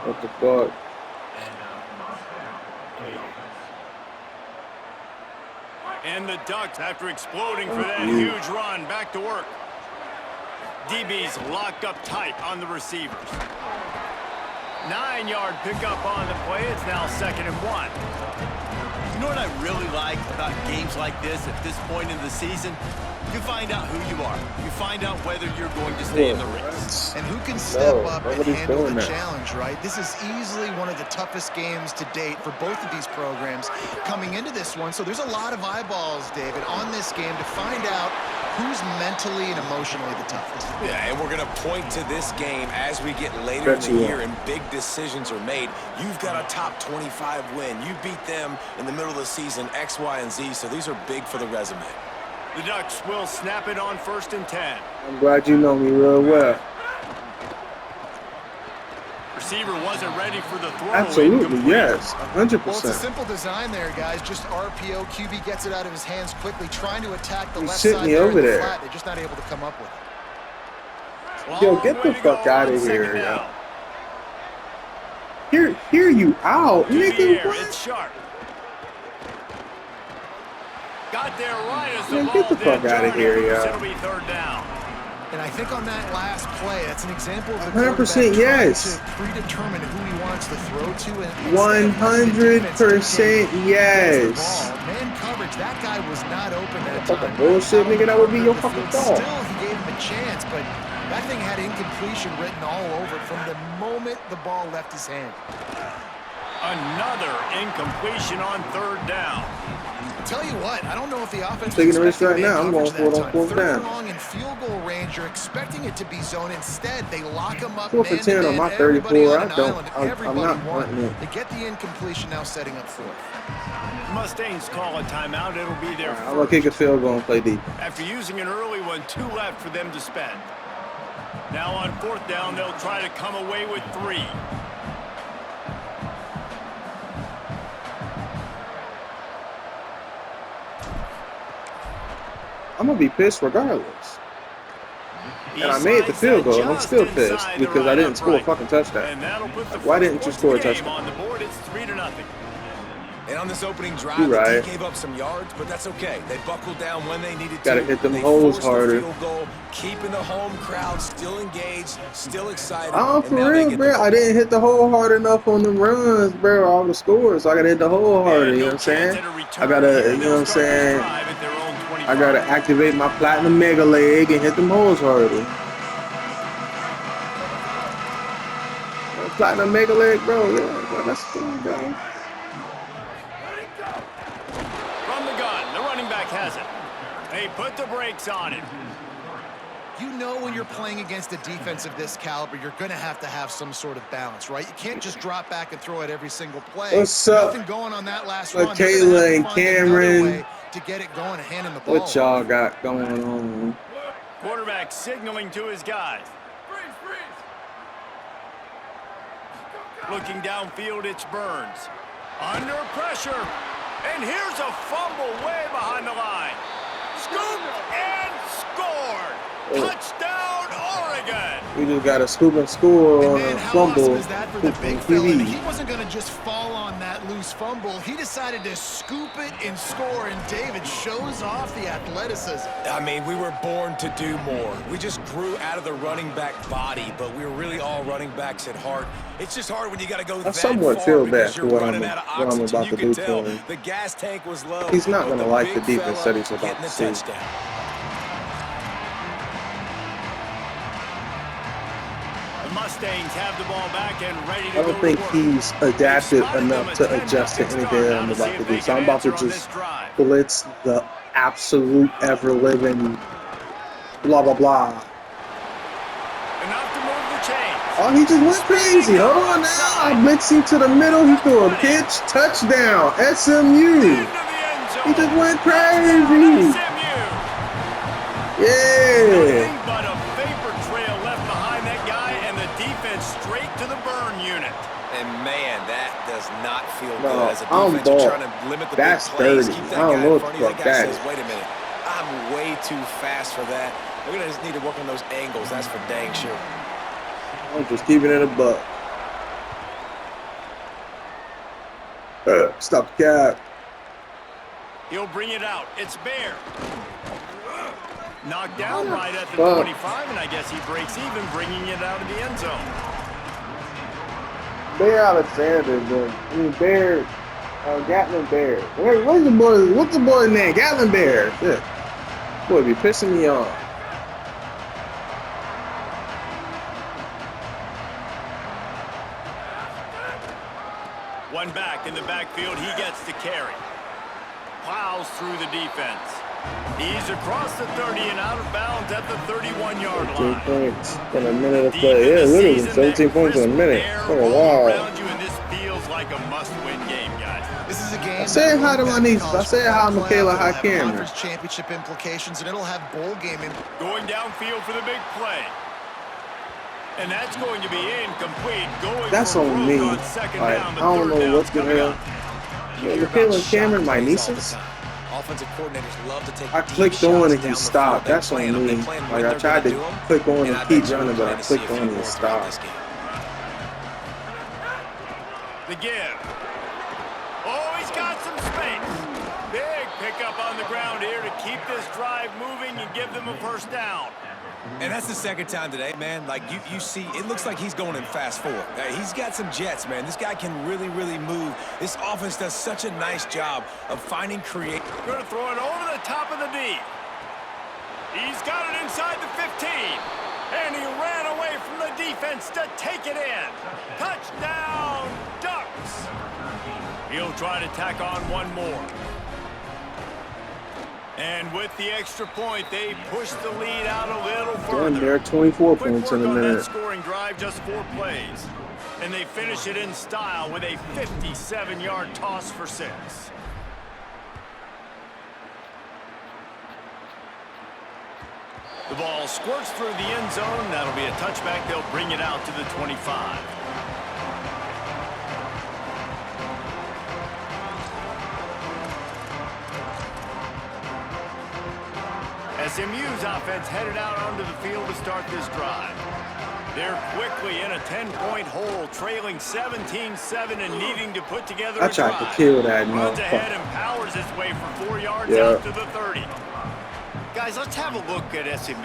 What the fuck? And the Ducks, after exploding for that you. huge run, back to work. DB's locked up tight on the receivers. 9-yard pickup on the play. It's now 2nd and 1. You know what I really like about games like this at this point in the season? You find out who you are. You find out whether you're going to stay in the race. And who can step up and nobody's handle doing the that. challenge, right? This is easily one of the toughest games to date for both of these programs coming into this one. So there's a lot of eyeballs, David, on this game to find out who's mentally and emotionally the toughest. Yeah, and we're going to point to this game as we get later in the year and big decisions are made. You've got a top 25 win. You beat them in the middle of the season, X, Y, and Z, so these are big for the resume. The Ducks will snap it on 1st and 10. I'm glad you know me real well. Receiver wasn't ready for the throw. Absolutely, Incomplete. yes, 100%. Well, it's a simple design there, guys. Just RPO. QB gets it out of his hands quickly, trying to attack the He's left sitting side me there in over the there. flat. They're just not able to come up with it. Yo, Long get the way to fuck go out on of here, 2nd yo. down. Hear you out, To the nigga. air, What? it's Sharp. Got there right as the Man, ball get the did fuck outta turn here, loose. yo. It'll be 3rd down. And I think on that last play, that's an example of the 100% quarterback yes. trying to predetermine who he wants to throw to. And 100% yes. Man coverage, that guy was not open that Fucking time. bullshit, nigga, that would be your fucking fault. Still, he gave him a chance, but that thing had incompletion written all over it from the moment the ball left his hand. Another incompletion on 3rd down. Tell you what, I don't know if the offense Taking was the risk expecting right now. man I'm going coverage for it that on time. 4th down. 3rd long in field goal range. You're expecting it to be zone. Instead, they lock him up 4 for man 10 to on my man. Everybody 34. on an island. I'm Everybody not won. hunting it. They get the incompletion now, setting up 4th. Mustangs call a timeout. It'll be there I'm gonna kick a field goal and play deep. after using an early one. 2 left for them to spend. Now on 4th down, they'll try to come away with 3. I'm gonna be pissed regardless. And I made the field goal. I'm still pissed because I didn't score a fucking touchdown. And that'll put the Why didn't you first score a points of the game touchdown? on the board? It's 3-0. And on this opening drive, You the right. D gave up some yards, but that's okay. They buckled down when they needed Gotta to. hit them They holes forced the harder. field goal, keeping the home crowd still engaged, still excited. Oh, and now for they real, get bro. the I didn't hit the hole hard enough on the runs, bro. All the scores, so I gotta hit the hole harder. You know what I'm saying? I gotta, you know what I'm saying? I gotta activate my platinum mega leg and hit them holes harder. Platinum mega leg, bro. Yeah, bro, that's cool, bro. From the gun, the running back has it. They put the brakes on it. You know when you're playing against a defense of this caliber, you're going to have some sort of balance, right? You can't just drop back and throw it every single play. What's up? Nothing going on that last With run. They're gonna have Kayla to and find another Cameron. way to get it going and hand him the ball. What y'all got going on? Quarterback signaling to his guys. Looking downfield, it's Burns. Under pressure. And here's a fumble way behind the line. Scooped and scored. Touchdown, Oregon. We just got a scoop and score on Man, a how fumble. awesome is that for the from big fella? TV. He wasn't going to just fall on that loose fumble. He decided to scoop it and score, and David shows off the athleticism. I mean, we were born to do more. We just grew out of the running back body, but we were really all running backs at heart. It's just hard when you got to go I that somewhat far feel because bad you're for what running I'm- out of what I'm oxygen. about You to can do tell to him. the gas tank was low. He's not but gonna like big the defense fella that he's about getting to the see. touchdown. The Mustangs have the ball back and ready to I go don't think to work. he's adapted Spotted them enough a to 10-0 adjust to anything start. that Now I'm to see about to if do. they So I'm can about to answer on this just drive. blitz the absolute ever living blah blah blah. Enough to move the chains. Oh, he just went crazy. Hold on now. Blitzing to the middle. He threw a pitch. Touchdown. SMU. Into the end zone. He just went Touchdown, crazy. SMU. Yeah. Nothing but a vapor trail left behind that guy and the defense straight to the burn unit. And man, that does not feel No, good as a I'm defense. You're bald. trying to limit the That's big plays. dirty. Keep I that don't guy know in what front the of you. fuck That guy that says, is. wait a minute, I'm way too fast for that. We're going to just need to work on those angles. That's for dang sure. I'm just keeping it a buck. Stop the cap. He'll bring it out. It's Bear. Knocked down right at the 25, and I guess he breaks even, bringing it out of the end zone. Bear Alexander, Bear, Gatlin Bear. What's the boy? What's the boy's name? Gatlin Bear. Yeah. Boy, be pissing me off. One back in the backfield, he gets to carry. Plows through the defense. He's across the 30 and out of bounds at the 31-yard line. 17 points in a minute of play. Yeah, literally 17 points in a minute. Oh, wow. Around you, and this feels like a must-win game, guys. This is a game. I said hi to my niece. I said hi to Michaela Hakim. Conference championship implications, and it'll have bowl game implications. Going downfield for the big play. And that's going to be incomplete. That's on me. I don't know what's going on. Michaela and Cameron, my nieces. Offensive coordinators love to take. I clicked on and he stopped. That's on me. Like I tried to click on and keep running, but I clicked on and stopped. The give. Oh, he's got some space. Big pickup on the ground here to keep this drive moving and give them a first down. And that's the second time today, man. Like, you see, it looks like he's going in fast forward. He's got some jets, man. This guy can really, really move. This offense does such a nice job of finding creative. Going to throw it over the top of the D. He's got it inside the 15. And he ran away from the defense to take it in. Touchdown, Ducks. He'll try to tack on one more. And with the extra point, they push the lead out a little further. Damn, they're 24 points in a minute. That scoring drive, just 4 plays. And they finish it in style with a 57-yard toss for 6. The ball squirts through the end zone. That'll be a touchback. They'll bring it out to the 25. SMU's offense headed out onto the field to start this drive. They're quickly in a 10-point hole, trailing 17-7 and needing to put together a drive. I tried to kill that Runs ahead and powers his way for 4 yards out to the 30. Guys, let's have a look at SMU.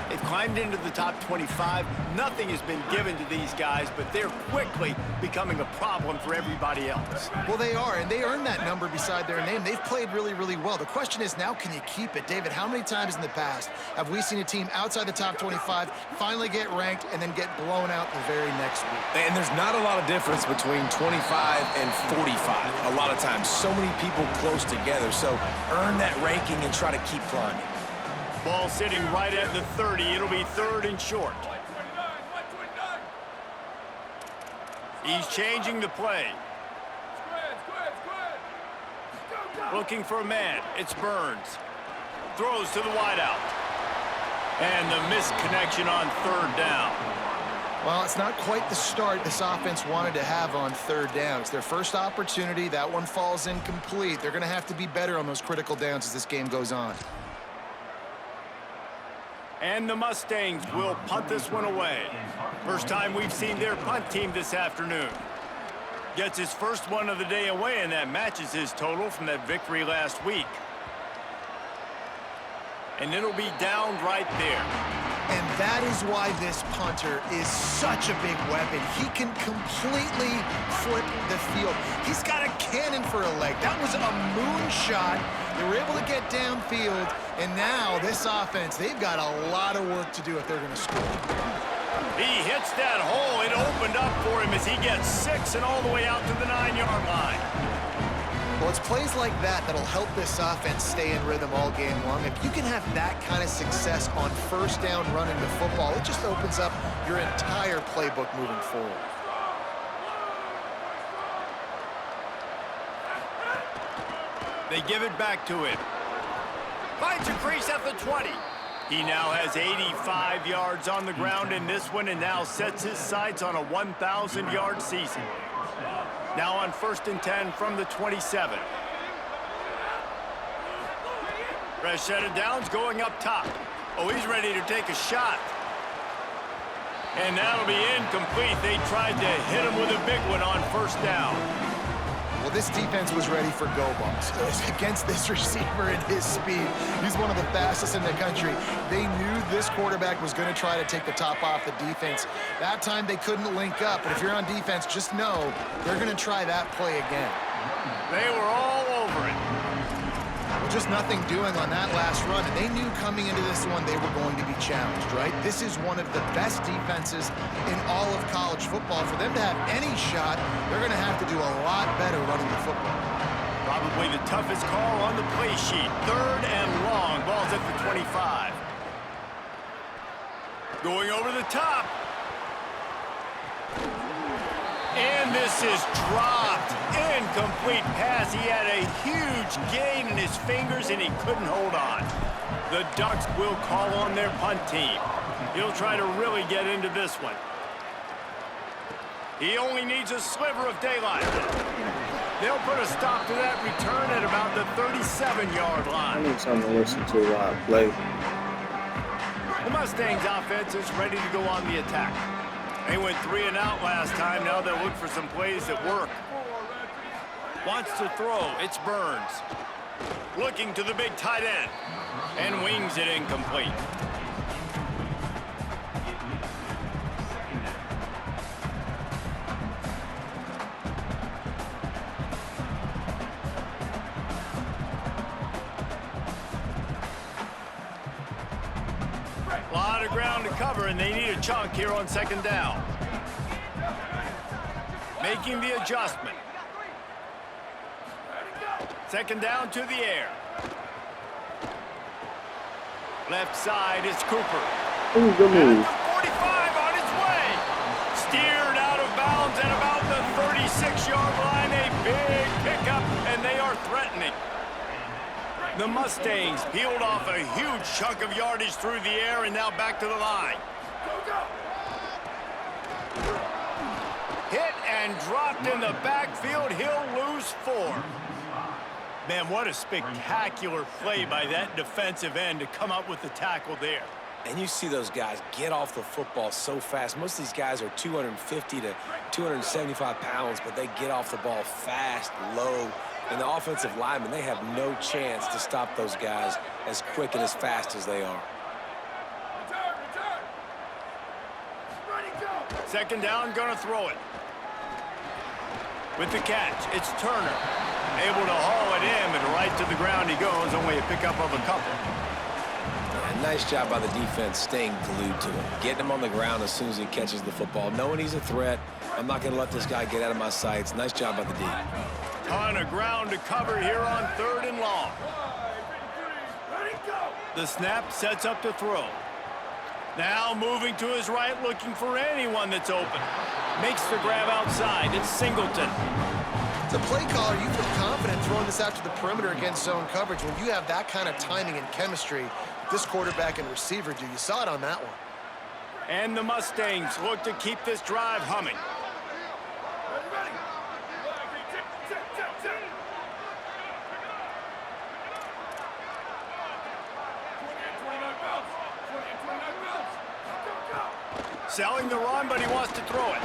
They've climbed into the top 25. Nothing has been given to these guys, but they're quickly becoming a problem for everybody else. Well, they are, and they earned that number beside their name. They've played really, really well. The question is now, can you keep it? David, how many times in the past have we seen a team outside the top 25 finally get ranked and then get blown out the very next week? And there's not a lot of difference between 25 and 45. A lot of times, so many people close together. So earn that ranking and try to keep climbing. Ball sitting right at the 30. It'll be 3rd and short. He's changing the play. Looking for a man. It's Burns. Throws to the wideout. And the misconnection on 3rd down. Well, it's not quite the start this offense wanted to have on 3rd down. It's their first opportunity. That one falls incomplete. They're going to have to be better on those critical downs as this game goes on. And the Mustangs will punt this one away. First time we've seen their punt team this afternoon. Gets his first one of the day away, and that matches his total from that victory last week. And it'll be downed right there. And that is why this punter is such a big weapon. He can completely flip the field. He's got a cannon for a leg. That was a moonshot. They were able to get downfield, and now this offense, they've got a lot of work to do if they're going to score. He hits that hole. It opened up for him as he gets 6 and all the way out to the 9-yard line. Well, it's plays like that that'll help this offense stay in rhythm all game long. If you can have that kind of success on first down running the football, it just opens up your entire playbook moving forward. They give it back to him. Finds a crease at the 20. He now has 85 yards on the ground in this one and now sets his sights on a 1,000-yard season. Now on 1st and 10 from the 27. Fresh set of downs going up top. Oh, he's ready to take a shot. And that'll be incomplete. They tried to hit him with a big one on 1st down. Well, this defense was ready for go balls. Against this receiver and his speed, he's one of the fastest in the country. They knew this quarterback was going to try to take the top off the defense. That time they couldn't link up, but if you're on defense, just know they're going to try that play again. They were all over it. Well, just nothing doing on that last run, and they knew coming into this one they were going to be challenged, right? This is one of the best defenses in all of college football. For them to have any shot, they're going to have to do a lot better running the football. Probably the toughest call on the play sheet. 3rd and long. Ball's at the 25. Going over the top. And this is dropped. Incomplete pass. He had a huge gain in his fingers, and he couldn't hold on. The Ducks will call on their punt team. He'll try to really get into this one. He only needs a sliver of daylight. They'll put a stop to that return at about the 37-yard line. I need something to listen to while I play. The Mustangs offense is ready to go on the attack. They went 3 and out last time. Now they'll look for some plays that work. Wants to throw. It's Burns. Looking to the big tight end. And wings it incomplete. A lot of ground to cover, and they need a chunk here on 2nd down. Making the adjustment. 2nd down to the air. Left side is Cooper. Ooh, good move. At the 45 on his way. Steered out of bounds at about the 36-yard line. A big pickup, and they are threatening. The Mustangs peeled off a huge chunk of yardage through the air and now back to the line. Hit and dropped in the backfield. He'll lose 4. Man, what a spectacular play by that defensive end to come up with the tackle there. And you see those guys get off the football so fast. Most of these guys are 250 to 275 pounds, but they get off the ball fast, low. And the offensive linemen, they have no chance to stop those guys as quick and as fast as they are. 2nd down, gonna throw it. With the catch, it's Turner. Able to haul it in, but right to the ground he goes. Only a pickup of a couple. And nice job by the defense staying glued to him. Getting him on the ground as soon as he catches the football. Knowing he's a threat, I'm not going to let this guy get out of my sights. Nice job by the D. Ton of ground to cover here on 3rd and long. The snap sets up to throw. Now moving to his right, looking for anyone that's open. Makes the grab outside. It's Singleton. The play caller, you feel confident throwing this out to the perimeter against zone coverage when you have that kind of timing and chemistry. This quarterback and receiver do. You saw it on that one. And the Mustangs look to keep this drive humming. Selling the run, but he wants to throw it.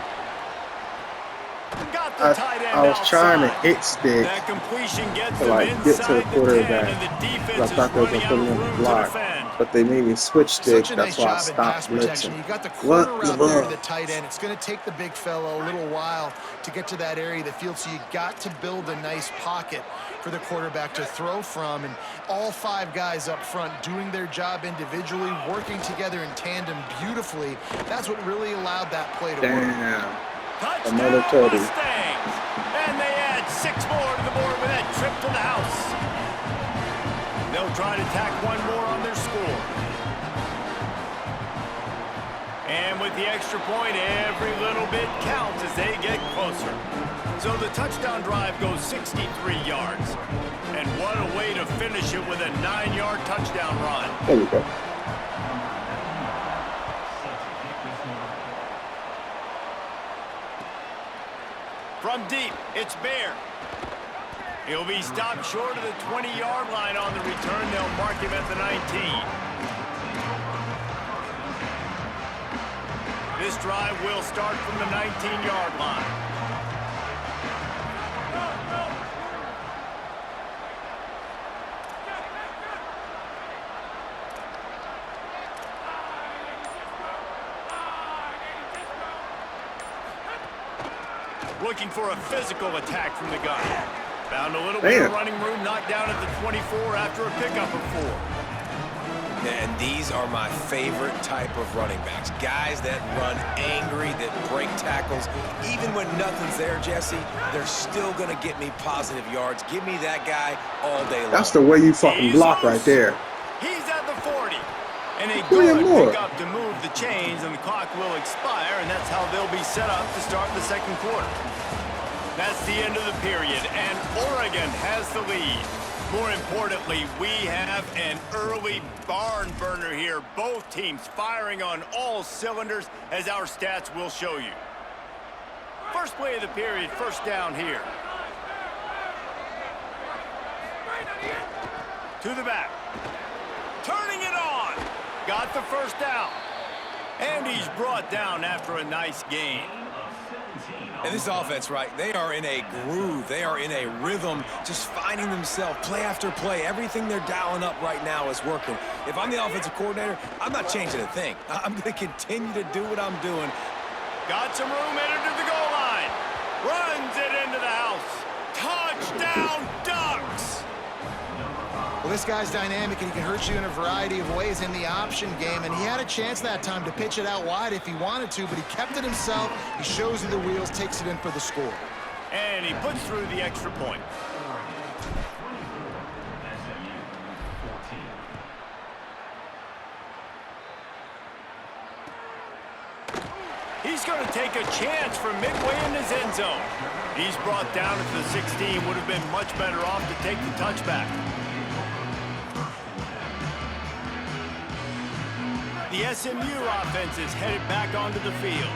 Got the tight end I was trying to outside. hit stick That completion gets to them like inside get to the quarterback. the 10, and the defense I thought they were is gonna put running him out in of the room to block, defend. but they made me switch stick. Such a That's nice why I job in pass stopped protection. blitzing. You got the corner What? route there to the tight end. It's going to take the big fellow a little while to get to that area of the field, so you got to build a nice pocket for the quarterback to throw from, and all 5 guys up front doing their job individually, working together in tandem beautifully. That's what really allowed that play to work. Damn. Touchdown, Another Teddy. Mustangs. And they add 6 more to the board with that trip to the house. They'll try to tack 1 more on their score. And with the extra point, every little bit counts as they get closer. So the touchdown drive goes 63 yards. And what a way to finish it with a 9-yard touchdown run. There we go. From deep, it's Bear. He'll be stopped short of the 20-yard line on the return. They'll mark him at the 19. This drive will start from the 19-yard line. looking for a physical attack from the gun. Found a little bit of running room, knocked down at the 24 after a pickup of 4. And these are my favorite type of running backs. Guys that run angry, that break tackles. Even when nothing's there, Jesse, they're still going to get me positive yards. Give me that guy all day long. That's the way you fucking block right there. He's at the 40. And a good pickup to move the chains, and the clock will expire, and that's how they'll be set up to start the second quarter. That's the end of the period, and Oregon has the lead. More importantly, we have an early barn burner here. Both teams firing on all cylinders, as our stats will show you. First play of the period, first down here. To the back. Turning it on. Got the first down. And he's brought down after a nice gain. And this offense, right, they are in a groove. They are in a rhythm, just finding themselves play after play. Everything they're dialing up right now is working. If I'm the offensive coordinator, I'm not changing a thing. I'm going to continue to do what I'm doing. Got some room headed to the goal line. Runs it into the house. Touchdown, Ducks! Well, this guy's dynamic, and he can hurt you in a variety of ways in the option game, and he had a chance that time to pitch it out wide if he wanted to, but he kept it himself. He shows you the wheels, takes it in for the score. And he puts through the extra point. He's going to take a chance from midway in his end zone. He's brought down at the 16. Would have been much better off to take the touchback. The SMU offense is headed back onto the field.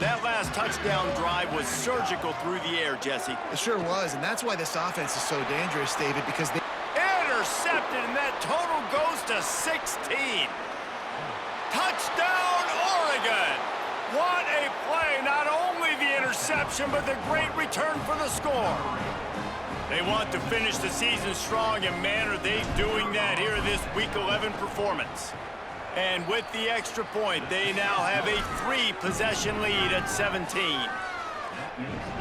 That last touchdown drive was surgical through the air, Jesse. It sure was, and that's why this offense is so dangerous, David, because they... Intercepted, and that total goes to 16. Touchdown, Oregon! What a play! Not only the interception, but the great return for the score. They want to finish the season strong, and man, are they doing that here in this Week 11 performance. And with the extra point, they now have a 3-possession lead at 17.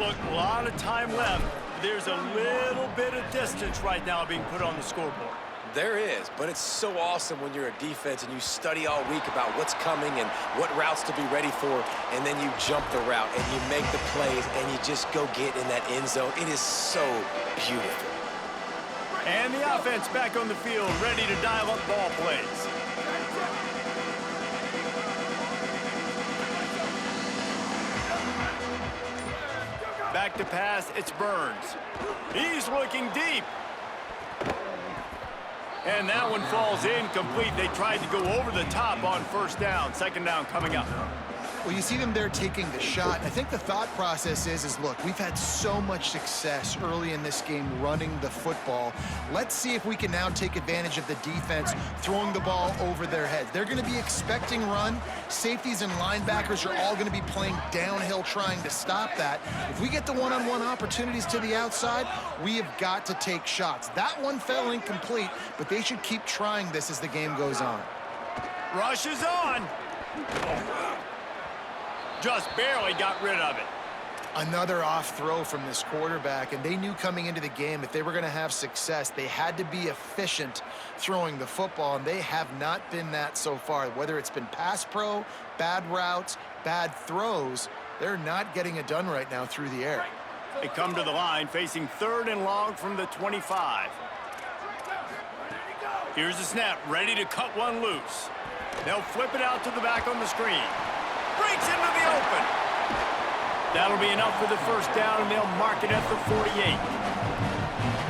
Look, a lot of time left. There's a little bit of distance right now being put on the scoreboard. There is, but it's so awesome when you're a defense and you study all week about what's coming and what routes to be ready for, and then you jump the route and you make the plays and you just go get in that end zone. It is so beautiful. And the offense back on the field, ready to dial up ball plays. Back to pass, it's Burns. He's looking deep. And that one falls incomplete. They tried to go over the top on first down. Second down coming up. Well, you see them there taking the shot. I think the thought process is look, we've had so much success early in this game running the football. Let's see if we can now take advantage of the defense throwing the ball over their heads. They're going to be expecting run. Safeties and linebackers are all going to be playing downhill trying to stop that. If we get the one-on-one opportunities to the outside, we have got to take shots. That one fell incomplete, but they should keep trying this as the game goes on. Rush is on. Just barely got rid of it. Another off throw from this quarterback, and they knew coming into the game if they were going to have success, they had to be efficient throwing the football, and they have not been that so far. Whether it's been pass pro, bad routes, bad throws, they're not getting it done right now through the air. They come to the line facing 3rd and long from the 25. Here's the snap, ready to cut one loose. They'll flip it out to the back on the screen. Breaks into the open. That'll be enough for the first down, and they'll mark it at the 48.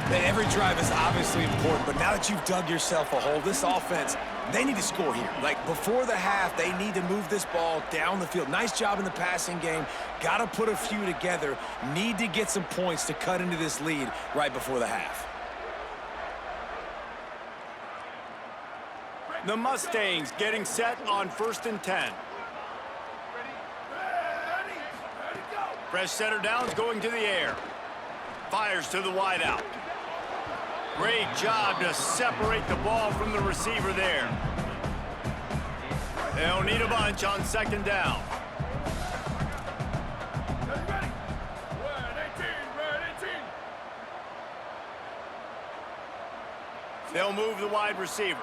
Man, every drive is obviously important, but now that you've dug yourself a hole, this offense, they need to score here. Like, before the half, they need to move this ball down the field. Nice job in the passing game. Got to put a few together. Need to get some points to cut into this lead right before the half. The Mustangs getting set on 1st and 10. Fresh center downs going to the air. Fires to the wideout. Great job to separate the ball from the receiver there. They'll need a bunch on 2nd down. They'll move the wide receiver.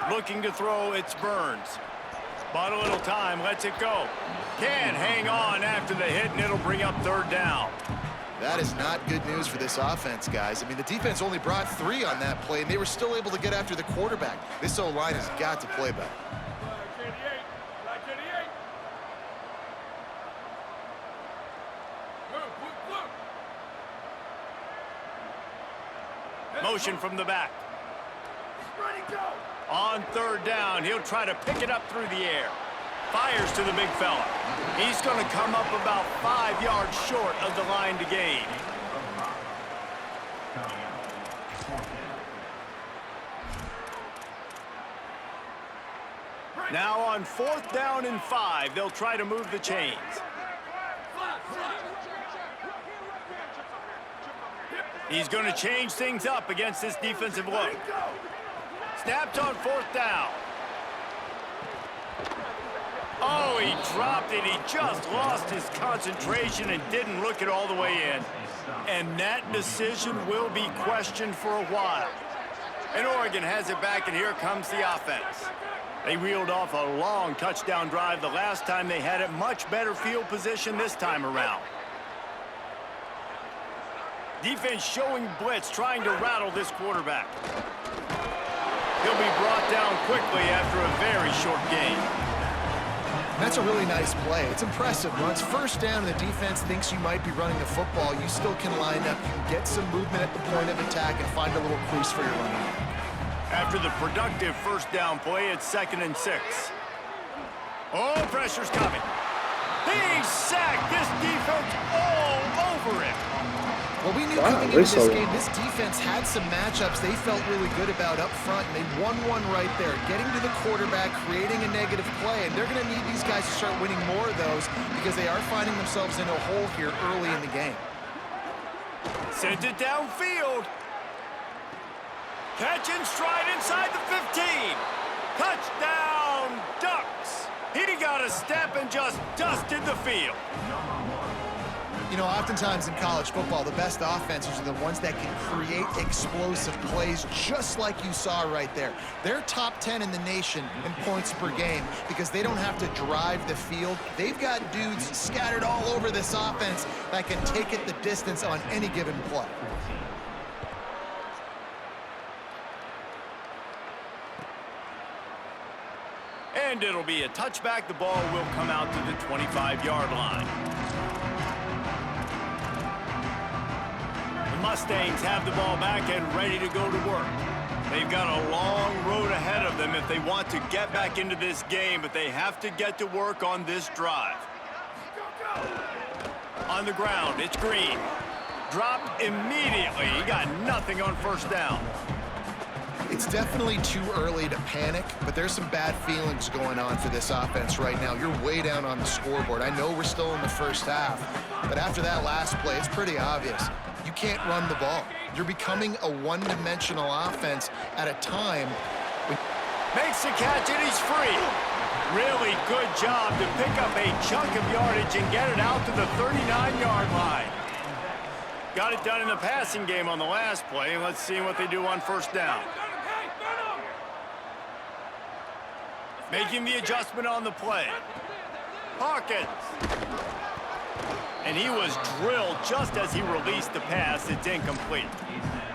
Looking to throw, it's Burns. But a little time, lets it go. Can't hang on after the hit, and it'll bring up 3rd down. That is not good news for this offense, guys. I mean, the defense only brought 3 on that play, and they were still able to get after the quarterback. This O-line has got to play better. Motion from the back. On 3rd down, he'll try to pick it up through the air. Fires to the big fella. He's going to come up about 5 yards short of the line to gain. Now on 4th down and 5, they'll try to move the chains. He's going to change things up against this defensive look. Snapped on 4th down. Oh, he dropped it. He just lost his concentration and didn't look it all the way in. And that decision will be questioned for a while. And Oregon has it back, and here comes the offense. They reeled off a long touchdown drive the last time they had it. Much better field position this time around. Defense showing blitz, trying to rattle this quarterback. He'll be brought down quickly after a very short game. That's a really nice play. It's impressive. Once 1st down and the defense thinks you might be running the football, you still can line up. You can get some movement at the point of attack and find a little crease for your running back. After the productive 1st down play, it's 2nd and 6. Oh, pressure's coming. He's sacked. This defense all over him. Well, we knew coming into this game, this defense had some matchups they felt really good about up front, and they won one right there, getting to the quarterback, creating a negative play, and they're going to need these guys to start winning more of those because they are finding themselves in a hole here early in the game. Sends it downfield. Catch and stride inside the 15. Touchdown, Ducks. He got a step and just dusted the field. You know, oftentimes in college football, the best offenses are the ones that can create explosive plays just like you saw right there. They're top 10 in the nation in points per game because they don't have to drive the field. They've got dudes scattered all over this offense that can take it the distance on any given play. And it'll be a touchback. The ball will come out to the 25-yard line. The Mustangs have the ball back and ready to go to work. They've got a long road ahead of them if they want to get back into this game, but they have to get to work on this drive. On the ground, it's Green. Dropped immediately. He got nothing on 1st down. It's definitely too early to panic, but there's some bad feelings going on for this offense right now. You're way down on the scoreboard. I know we're still in the 1st half, but after that last play, it's pretty obvious. You can't run the ball. You're becoming a one-dimensional offense at a time. Makes the catch, and he's free. Really good job to pick up a chunk of yardage and get it out to the 39-yard line. Got it done in the passing game on the last play. Let's see what they do on 1st down. Making the adjustment on the play. Hawkins. And he was drilled just as he released the pass. It's incomplete.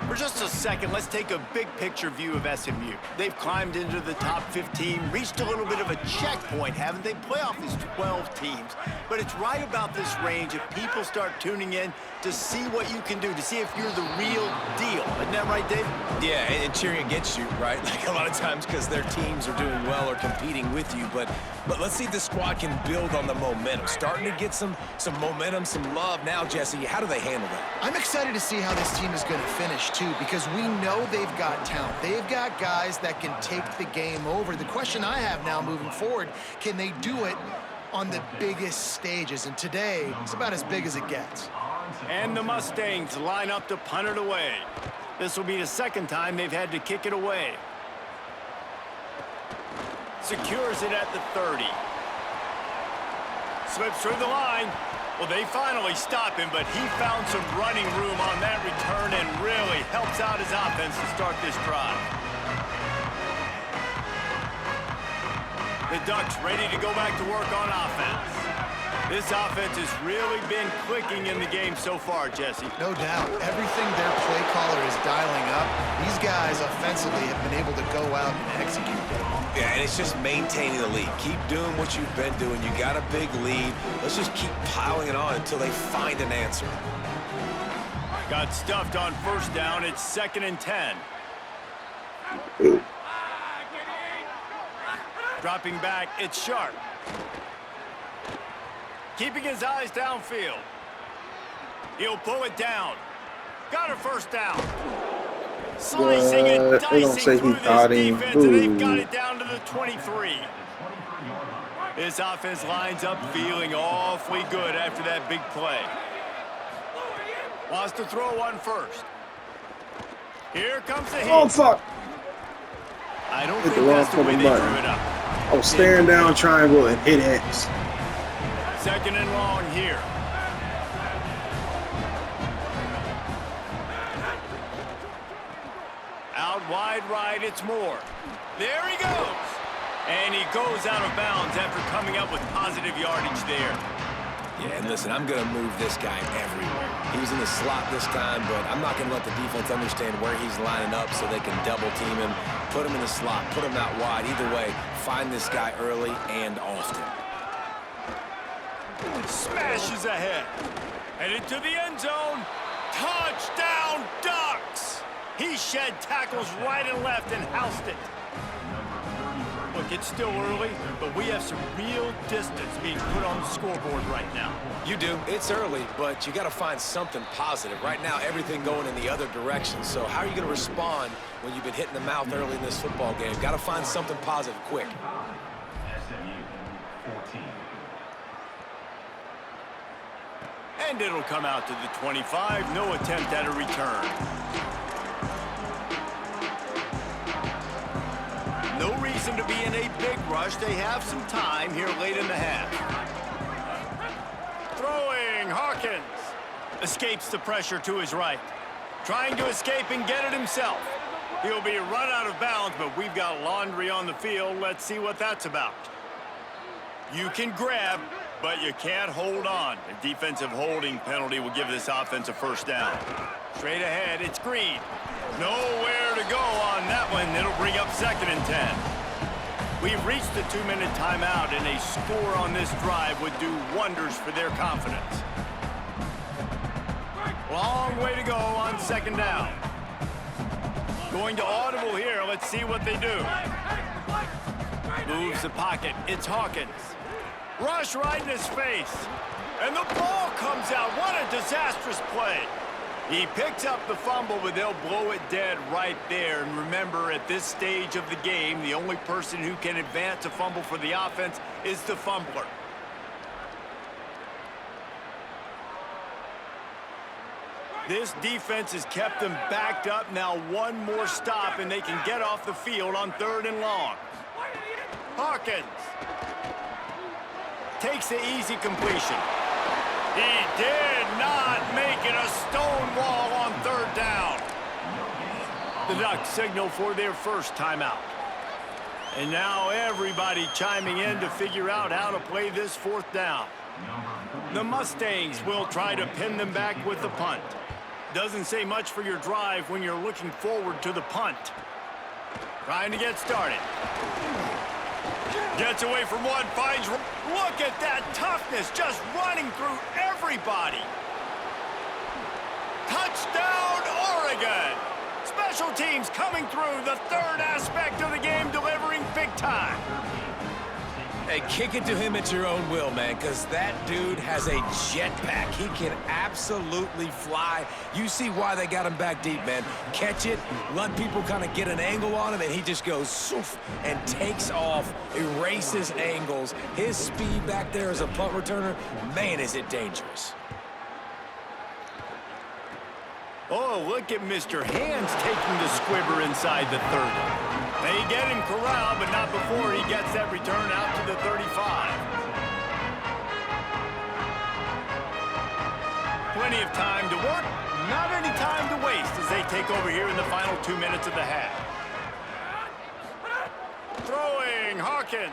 For just a second, let's take a big picture view of SMU. They've climbed into the top 15, reached a little bit of a checkpoint, haven't they? Playoff these 12 teams. But it's right about this range if people start tuning in to see what you can do, to see if you're the real deal. Isn't that right, Dave? Yeah, and cheering against you, right? Like a lot of times because their teams are doing well or competing with you. But let's see if this squad can build on the momentum. Starting to get some momentum, some love. Now, Jesse, how do they handle that? I'm excited to see how this team is going to finish, too, because we know they've got talent. They've got guys that can take the game over. The question I have now moving forward, can they do it on the biggest stages? And today, it's about as big as it gets. And the Mustangs line up to punt it away. This will be the 2nd time they've had to kick it away. Secures it at the 30. Slips through the line. Well, they finally stop him, but he found some running room on that return and really helps out his offense to start this drive. The Ducks ready to go back to work on offense. This offense has really been clicking in the game so far, Jesse. No doubt. Everything their play caller is dialing up, these guys offensively have been able to go out and execute that. Yeah, and it's just maintaining the lead. Keep doing what you've been doing. You got a big lead. Let's just keep piling it on until they find an answer. Got stuffed on first down. It's 2nd and 10. Dropping back, it's Sharp. Keeping his eyes downfield. He'll pull it down. Got a first down. Slicing and dicing through this defense, and they've got it down to the 23. This offense lines up feeling awfully good after that big play. Wants to throw one first. Here comes the hit. Oh, fuck. I don't think that's the way they drew it up. I was staring down triangle and hit X. 2nd and long here. Out wide right, it's Moore. There he goes. And he goes out of bounds after coming up with positive yardage there. Yeah, and listen, I'm going to move this guy everywhere. He was in the slot this time, but I'm not going to let the defense understand where he's lining up so they can double team him, put him in the slot, put him out wide. Either way, find this guy early and often. Smashes ahead. Headed to the end zone. Touchdown, Ducks! He shed tackles right and left and housed it. Look, it's still early, but we have some real distance being put on the scoreboard right now. You do. It's early, but you got to find something positive. Right now, everything going in the other direction. So how are you going to respond when you've been hit in the mouth early in this football game? Got to find something positive quick. And it'll come out to the 25. No attempt at a return. No reason to be in a big rush. They have some time here late in the half. Throwing, Hawkins. Escapes the pressure to his right. Trying to escape and get it himself. He'll be run out of bounds, but we've got laundry on the field. Let's see what that's about. You can grab, but you can't hold on. A defensive holding penalty will give this offense a first down. Straight ahead, it's Green. Nowhere to go on that one. It'll bring up 2nd and 10. We've reached the 2-minute timeout, and a score on this drive would do wonders for their confidence. Long way to go on 2nd down. Going to audible here. Let's see what they do. Moves the pocket. It's Hawkins. Rush right in his face. And the ball comes out. What a disastrous play. He picks up the fumble, but they'll blow it dead right there. And remember, at this stage of the game, the only person who can advance a fumble for the offense is the fumbler. This defense has kept them backed up. Now one more stop, and they can get off the field on 3rd and long. Hawkins takes the easy completion. He did not make it a stone wall on 3rd down. The Ducks signal for their first timeout. And now everybody chiming in to figure out how to play this 4th down. The Mustangs will try to pin them back with the punt. Doesn't say much for your drive when you're looking forward to the punt. Trying to get started. Gets away from one, finds... Look at that toughness, just running through everybody. Touchdown, Oregon. Special teams coming through, the 3rd aspect of the game, delivering big time. Hey, kick it to him at your own will, man, because that dude has a jetpack. He can absolutely fly. You see why they got him back deep, man. Catch it, let people kind of get an angle on him, and he just goes soof and takes off, erases angles. His speed back there as a punt returner, man, is it dangerous. Oh, look at Mr. Hands taking the squibber inside the 30. They get him corralled, but not before he gets that return out to the 35. Plenty of time to work, not any time to waste as they take over here in the final 2 minutes of the half. Throwing, Hawkins.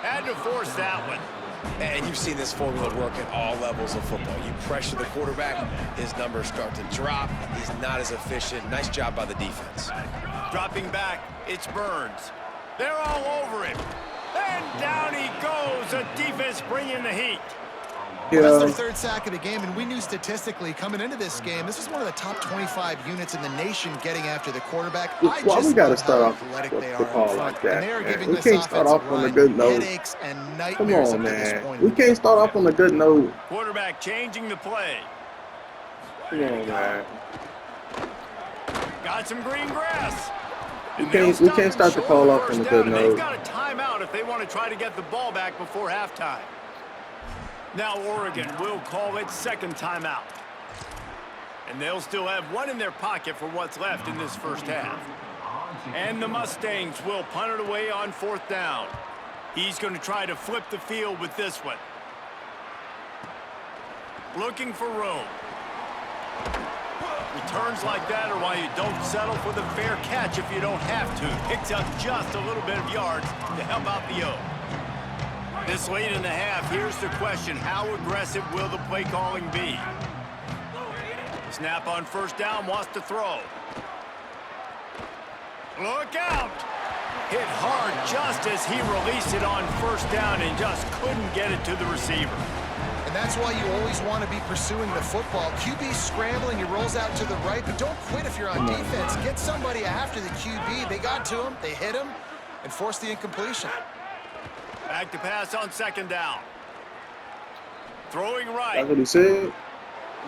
Had to force that one. And you've seen this formula work at all levels of football. You pressure the quarterback, his numbers start to drop. He's not as efficient. Nice job by the defense. Dropping back, it's Burns. They're all over him. And down he goes. The defense bringing the heat. Well, that's their third sack of the game, and we knew statistically coming into this game, this is one of the top 25 units in the nation getting after the quarterback. Why we got to start off with the call like that, man? We can't start off on a good note. Come on, man. We can't start off on a good note. Quarterback changing the play. Come on, man. Got some green grass. We can't start the call off on a good note. They've got a timeout if they want to try to get the ball back before halftime. Now Oregon will call its second timeout. And they'll still have one in their pocket for what's left in this first half. And the Mustangs will punt it away on 4th down. He's going to try to flip the field with this one. Looking for room. Returns like that are why you don't settle for the fair catch if you don't have to. Picks up just a little bit of yards to help out the O. This late in the half, here's the question. How aggressive will the play calling be? Snap on 1st down, wants to throw. Look out! Hit hard just as he released it on 1st down and just couldn't get it to the receiver. And that's why you always want to be pursuing the football. QB scrambling, he rolls out to the right, but don't quit if you're on defense. Get somebody after the QB. They got to him, they hit him, and forced the incompletion. Back to pass on 2nd down. Throwing right. That's what he said.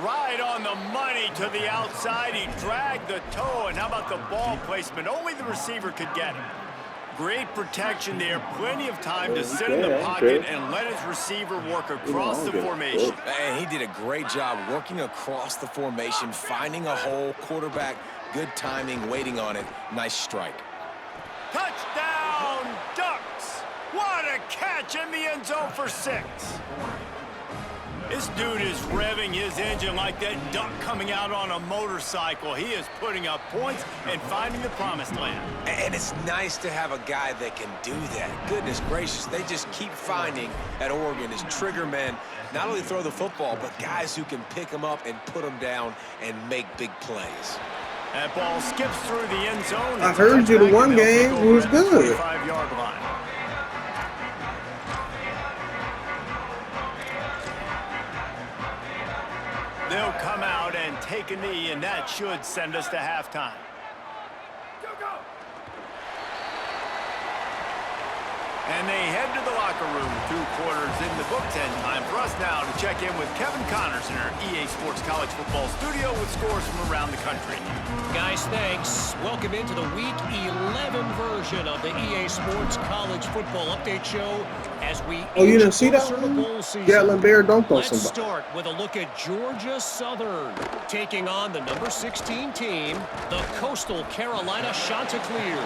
Right on the money to the outside. He dragged the toe, and how about the ball placement? Only the receiver could get it. Great protection there. Plenty of time to sit in the pocket and let his receiver work across the formation. And he did a great job working across the formation, finding a hole, quarterback, good timing, waiting on it. Nice strike. Touchdown, Ducks! What a catch in the end zone for 6. This dude is revving his engine like that duck coming out on a motorcycle. He is putting up points and finding the promised land. And it's nice to have a guy that can do that. Goodness gracious, they just keep finding at Oregon as trigger men, not only throw the football, but guys who can pick them up and put them down and make big plays. That ball skips through the end zone. I heard you the one game. It was good. 25-yard line. They'll come out and take a knee, and that should send us to halftime. And they head to the locker room. 2 quarters in the books, and time for us now to check in with Kevin Connors in our EA Sports College Football studio with scores from around the country. Guys, thanks. Welcome into the Week 11 version of the EA Sports College Football Update Show as we you didn't see that one? Gatling Bear don't throw somebody. Let's start with a look at Georgia Southern taking on the number 16 team, the Coastal Carolina Chanticleers.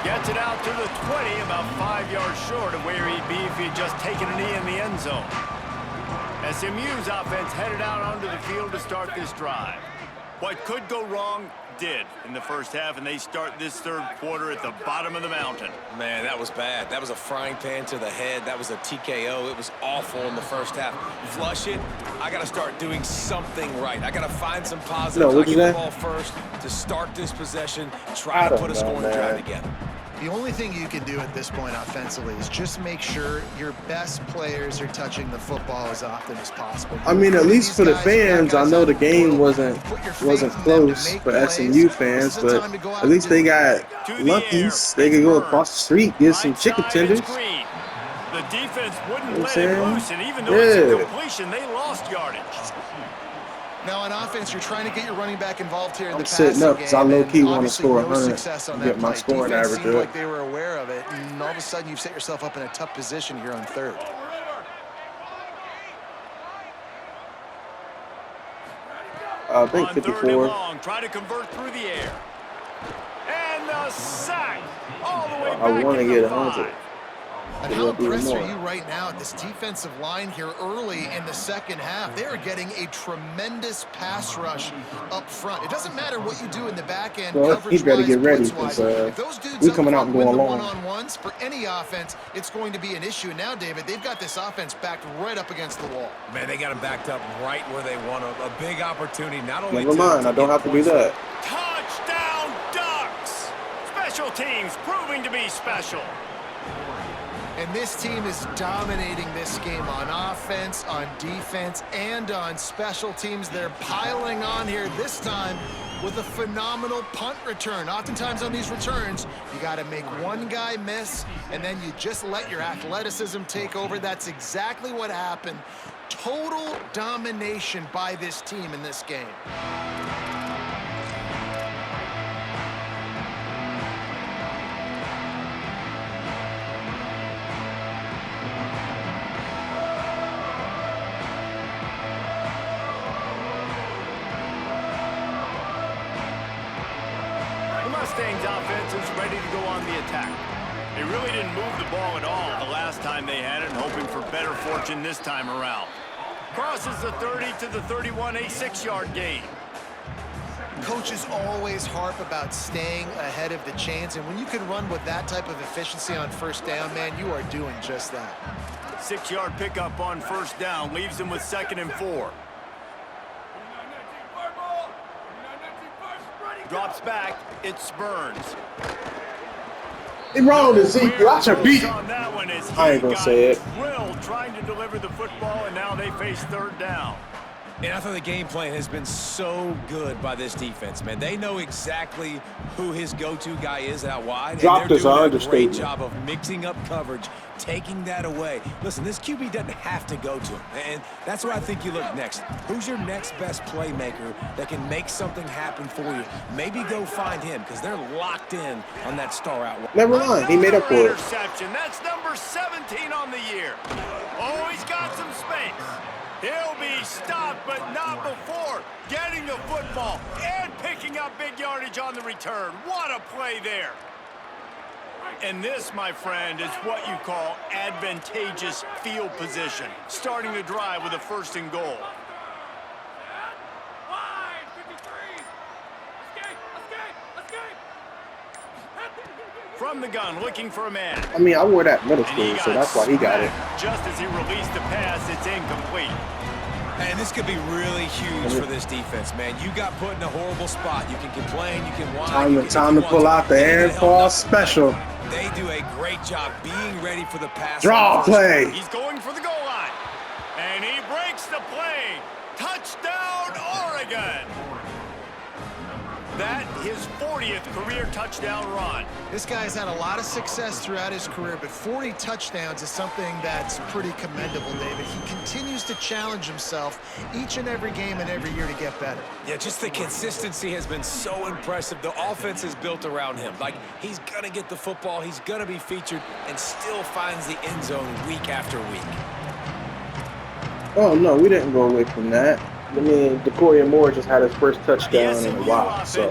Gets it out to the 20, about 5 yards short of where he'd be if he'd just taken a knee in the end zone. SMU's offense headed out onto the field to start this drive. What could go wrong did in the first half, and they start this 3rd quarter at the bottom of the mountain. Man, that was bad. That was a frying pan to the head. That was a TKO. It was awful in the first half. Flush it. I got to start doing something right. I got to find some positives. I get the ball first to start this possession, try to put a scoring drive together. The only thing you can do at this point offensively is just make sure your best players are touching the football as often as possible. I mean, at least for the fans, I know the game wasn't close for SMU fans, but at least they got luckies. They could go across the street, get some chicken tenders. The defense wouldn't let it loose, and even though it's a completion, they lost yardage. Now on offense, you're trying to get your running back involved here in the passing game. I'm sitting up because I low-key want to score 100 and get my scoring average up. Like they were aware of it, and all of a sudden you've set yourself up in a tough position here on 3rd. I think 54. Long, try to convert through the air. And the sack all the way back I want to get 100. And how impressed are you right now at this defensive line here early in the second half? They are getting a tremendous pass rush up front. It doesn't matter what you do in the back end, He better get ready because if those dudes we coming out and going long. One-on-ones for any offense, it's going to be an issue. Now, David, they've got this offense backed right up against the wall. Man, they got them backed up right where they want a big opportunity. Not only never mind, I don't have to do that. Touchdown Ducks! Special teams proving to be special. And this team is dominating this game on offense, on defense, and on special teams. They're piling on here this time with a phenomenal punt return. Oftentimes on these returns, you got to make one guy miss, and then you just let your athleticism take over. That's exactly what happened. Total domination by this team in this game. Mustangs offense is ready to go on the attack. They really didn't move the ball at all the last time they had it, hoping for better fortune this time around. Crosses the 30 to the 31, a 6-yard gain. Coaches always harp about staying ahead of the chains, and when you can run with that type of efficiency on first down, man, you are doing just that. 6-yard pickup on first down leaves them with 2nd and 4. Drops back, it's Burns. He wrong to Zeke. Watch her beat. I ain't gonna say it. Will trying to deliver the football, and now they face 3rd down. And I thought the game plan has been so good by this defense, man. They know exactly who his go-to guy is out wide. Dropped is an understatement. Great job of mixing up coverage, taking that away. Listen, this QB doesn't have to go to him, and that's where I think you look next. Who's your next best playmaker that can make something happen for you? Maybe go find him, because they're locked in on that star out. Never mind, he made up for it. Interception. That's number 17 on the year. Oh, he's got some space. He'll be stopped, but not before getting the football and picking up big yardage on the return. What a play there. And this, my friend, is what you call advantageous field position. Starting the drive with a 1st and goal. From the gun, looking for a man. I mean, I wore that middle school, so that's why he got it. Just as he released the pass, it's incomplete. And this could be really huge for this defense, man. You got put in a horrible spot. You can complain, you can whine. Time to pull out the air fall special. They do a great job being ready for the pass. Draw play. He's going for the goal line. And he breaks the play. Touchdown, Oregon. That his 40th career touchdown run. This guy's had a lot of success throughout his career, but 40 touchdowns is something that's pretty commendable, David. He continues to challenge himself each and every game and every year to get better. Yeah, just the consistency has been so impressive. The offense is built around him. Like, he's going to get the football, he's going to be featured, and still finds the end zone week after week. Oh, no, we didn't go away from that. I mean, DeCorian Moore just had his first touchdown in a while, so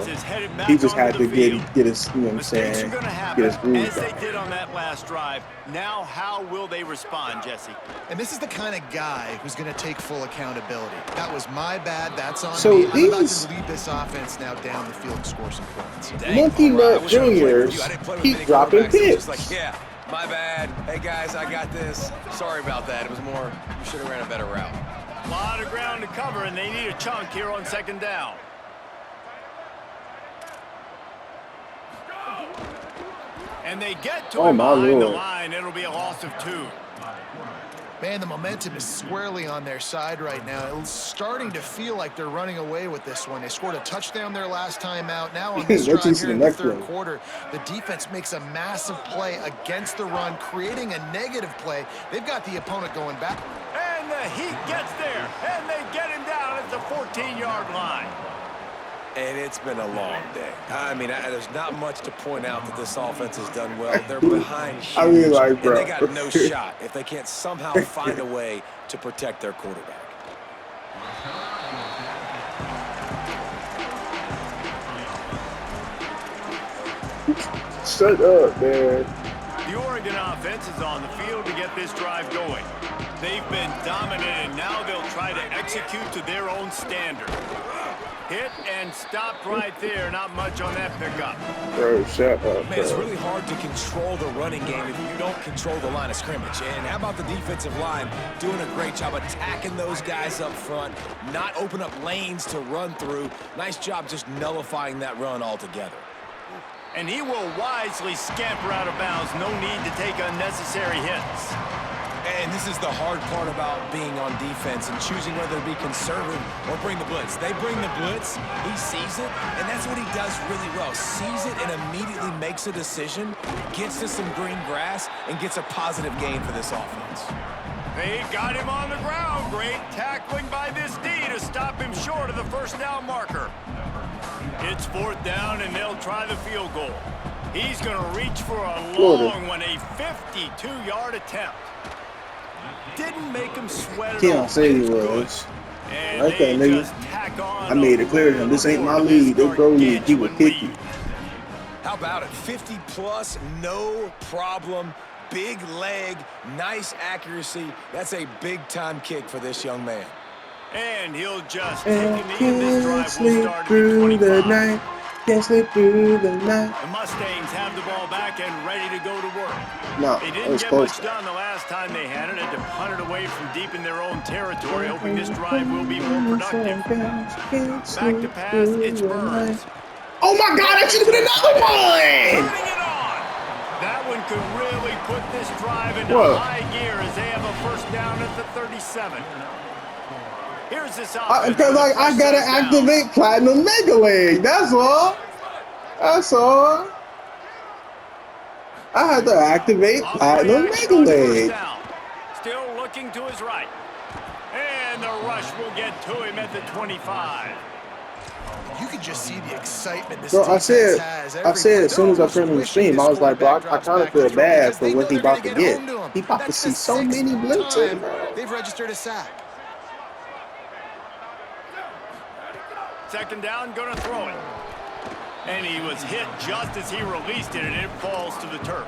he just had to get his, you know what I'm saying, get his groove as they did on that last drive. Now, how will they respond, Jesse? And this is the kind of guy who's going to take full accountability. That was my bad. That's on so me. I'm about these to lead this offense now down the field and score some points. Monkey Nut Juniors keep dropping picks. Like, yeah, my bad. Hey, guys, I got this. Sorry about that. It was more, you should have ran a better route. A lot of ground to cover, and they need a chunk here on 2nd down. And they get to him behind the line. It'll be a loss of 2. Man, the momentum is squarely on their side right now. It's starting to feel like they're running away with this one. They scored a touchdown their last time out. Now on this drive here in the 3rd quarter, the defense makes a massive play against the run, creating a negative play. They've got the opponent going back. And the Heat gets there, and they get him down at the 14-yard line. And it's been a long day. I mean, there's not much to point out that this offense has done well. They're behind huge, I mean, like, bro, and they got no shot if they can't somehow find a way to protect their quarterback. Shut up, man. The Oregon offense is on the field to get this drive going. They've been dominant, and now they'll try to execute to their own standard. Hit and stopped right there. Not much on that pickup. Bro, shut up, bro. Man, it's really hard to control the running game if you don't control the line of scrimmage. And how about the defensive line doing a great job attacking those guys up front, not open up lanes to run through. Nice job just nullifying that run altogether. And he will wisely scamper out of bounds. No need to take unnecessary hits. And this is the hard part about being on defense and choosing whether to be conservative or bring the blitz. They bring the blitz, he sees it, and that's what he does really well. Sees it and immediately makes a decision, gets to some green grass, and gets a positive gain for this offense. They got him on the ground. Great tackling by this D to stop him short of the first down marker. It's 4th down, and they'll try the field goal. He's going to reach for a long one, a 52-yard attempt. Didn't make him sweat it. Can't say he was. Like that, nigga. I made it clear to him, this ain't my league. They pro league. He would kick you. How about it? 50-plus, no problem. Big leg, nice accuracy. That's a big-time kick for this young man. And he'll just take a knee, and this drive will sleep start through at the 25. night. Can't sleep through the night. The Mustangs have the ball back and ready to go to work. No, They that didn't was get close. much done the last time they had it. Had to punt it away from deep in their own territory, hoping this drive will be more productive. Back to pass, it's Burns. Oh my God, I should have been another one! Turning it on. That one could really put this drive into high gear as they have a first down at the 37. Here's this offense. Because I gotta activate Platinum Mega Leg. That's all. That's all. I had to activate Platinum Mega Leg. Still looking to his right. And the rush will get to him at the 25. You could just see the excitement this Bro, I defense said has. as soon as I turned on the stream, I was like, bro, I kind of feel bad for what he about to get. He about to see so many blitzes, bro. They've registered a sack. 2nd down, gonna throw it. And he was hit just as he released it, and it falls to the turf.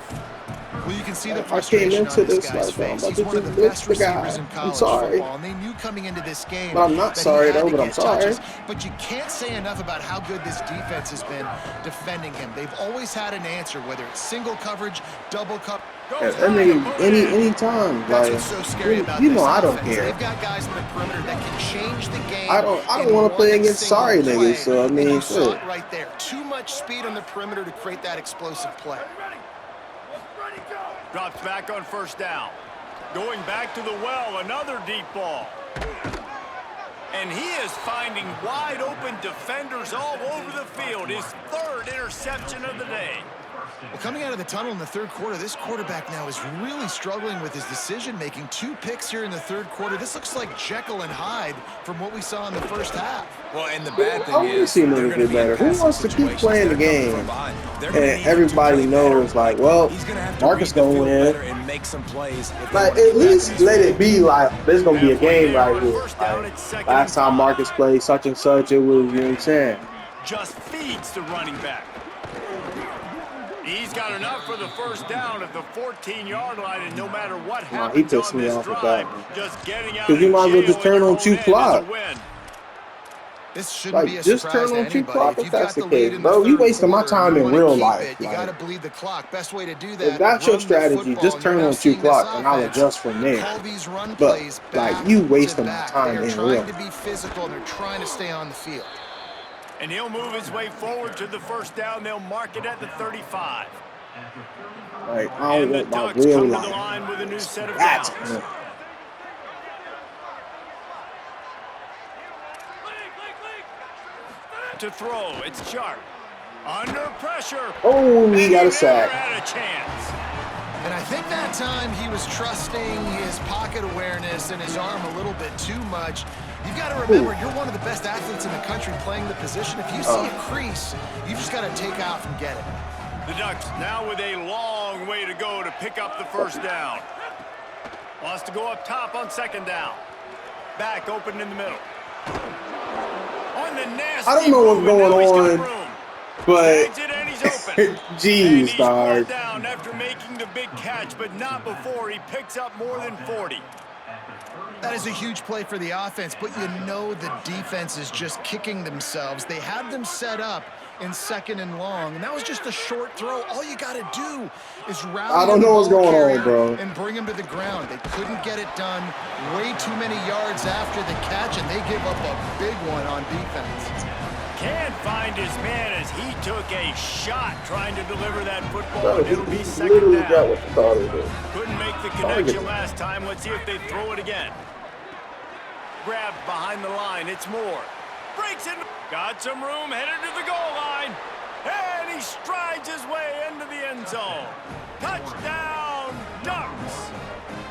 Well, you can see the I came frustration into on this this guy's like, bro, I'm face. about He's to one of the just blitz best the guy. receivers in I'm college sorry. football, and they knew coming into this game But I'm not that he sorry had though, to but I'm get sorry. touches. But you can't say enough about how good this defense has been defending him. They've always had an answer, whether it's single coverage, double coverage. Any time, That's like what's so scary about you this know, I don't offense. care. They've got guys in the perimeter that can change the game. I don't want to play against sorry niggas. So I And mean, you saw shit. it right there. Too much speed on the perimeter to create that explosive play. Drops back on 1st down. Going back to the well, another deep ball. And he is finding wide open defenders all over the field. His 3rd interception of the day. Well, coming out of the tunnel in the 3rd quarter, this quarterback now is really struggling with his decision-making. 2 picks here in the 3rd quarter. This looks like Jekyll and Hyde from what we saw in the 1st half. Well, and the bad I thing want to is, see they're niggas going to get be in better. Who passing wants to keep situations. playing the They're coming game? from behind. They're gonna And need him to everybody play knows, better. like, well, He's gonna have to Marcus read the gonna field win. better and make some plays. if they Like, wanna get at back in least this let game. it be like there's gonna be a game right here. First down, Like, it's 2nd last time and 5. Marcus played such and such, it was, you know what I'm saying? Just feeds the running back. He's got enough for the first down at the 14-yard line, and no matter what He happens pissed on me this off with drive, that one. just getting out 'Cause you of might as well jail just in turn your on own two end is a clock. win. This shouldn't be a Like, just surprise turn to on two anybody. clock If if you've that's got the the lead case, in the bro. You 3rd wasting my quarter time and you in wanna real keep life. it, you Like, got to bleed the clock. Best way to do that. if that's your run the strategy, football, just and turn you're now on two seeing this clock and I'll offense adjust from there. call these run But, plays like, back you to wasting my back. time They are in trying real. to be physical, and they're trying to stay on the field. And he'll move his way forward to the first down. They'll mark it at the 35. Like, I And don't the want my Ducks real come to the life. line with a new set of That's downs. To throw, it's Sharp. Under pressure. Oh, he got a never sack. had a chance. And I think that time he was trusting his pocket awareness and his arm a little bit too much. You've got to remember, you're one of the best athletes in the country playing the position. If you see a crease, you've just got to take off and get it. The Ducks now with a long way to go to pick up the first down. Wants to go up top on 2nd down. Back open in the middle. On the nasty I don't know what's move, and now he's got going on, room. but Tags it and he's open. open. Jeez, and he's dog. brought down after making the big catch, but not before he picks up more than 40. That is a huge play for the offense, but you know the defense is just kicking themselves. They had them set up in 2nd and long, and that was just a short throw. All you got to do is rally. I don't know what's going on, bro. And bring him to the ground. They couldn't get it done. Way too many yards after the catch, and they give up a big one on defense. Can't find his man as he took a shot trying to deliver that football, Bro, and it'll be he 2nd literally down. got what you thought he did. Couldn't make the connection last time. Let's see if they throw it again. Grabbed behind the line. It's Moore. Breaks in. Got some room. Headed to the goal line. And he strides his way into the end zone. Touchdown, Ducks.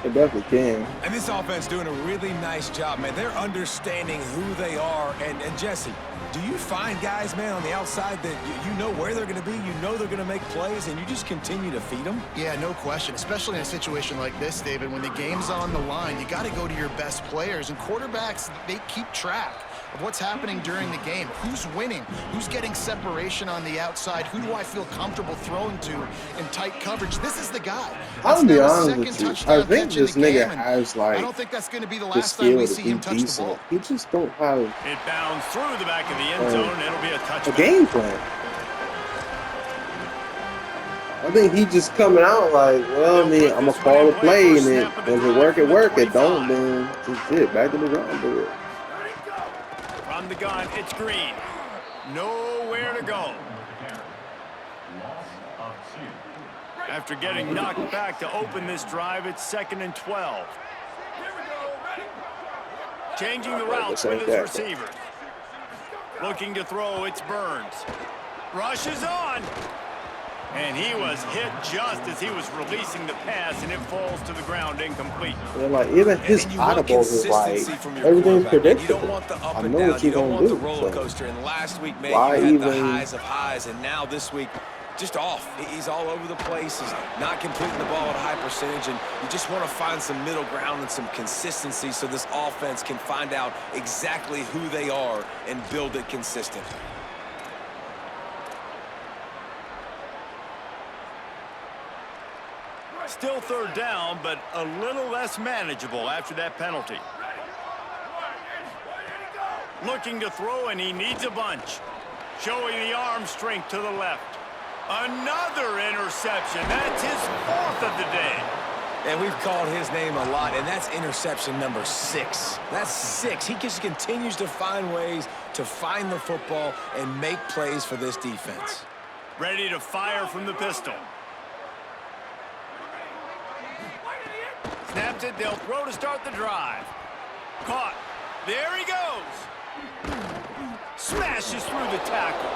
They definitely can. And this offense doing a really nice job, man. They're understanding who they are. And Jesse, do you find guys, man, on the outside that you know where they're going to be, you know they're going to make plays, and you just continue to feed them? Yeah, no question, especially in a situation like this, David. When the game's on the line, you got to go to your best players, and quarterbacks, they keep track of what's happening during the game. Who's winning? Who's getting separation on the outside? Who do I feel comfortable throwing to in tight coverage? This is the guy. I'll be honest with you. I think this nigga has, like, I don't think that's going to be the the last time we skill see to him be touch the decent. ball. He just don't have It bounds through the back of the end zone. It'll be a a touchback. game plan. I think he just coming out like, well, I mean, I'm going to call a play, and if it work, it work. It don't, then just it. Back to the drawing board. From the gun, it's Green. Nowhere to go. After getting knocked back to open this drive, it's 2nd and 12. Changing the routes with his receivers. Looking to throw, it's Burns. Rushes on. And he was hit just as he was releasing the pass, and it falls to the ground incomplete. Yeah, like, even his audibles is like, everything's predictable. You don't want the up I and know down. what You you're don't going to want do. the roller So coaster. And last week, man, why you had the even- highs of highs, and now this week, just off. He's all over the place. He's not completing the ball at a high percentage, and you just want to find some middle ground and some consistency so this offense can find out exactly who they are and build it consistent. Still 3rd down, but a little less manageable after that penalty. Looking to throw, and he needs a bunch. Showing the arm strength to the left. Another interception. That's his 4th of the day. And we've called his name a lot, and that's interception number 6. That's 6. He just continues to find ways to find the football and make plays for this defense. Ready to fire from the pistol. Snaps it. They'll throw to start the drive. Caught. There he goes. Smashes through the tackle.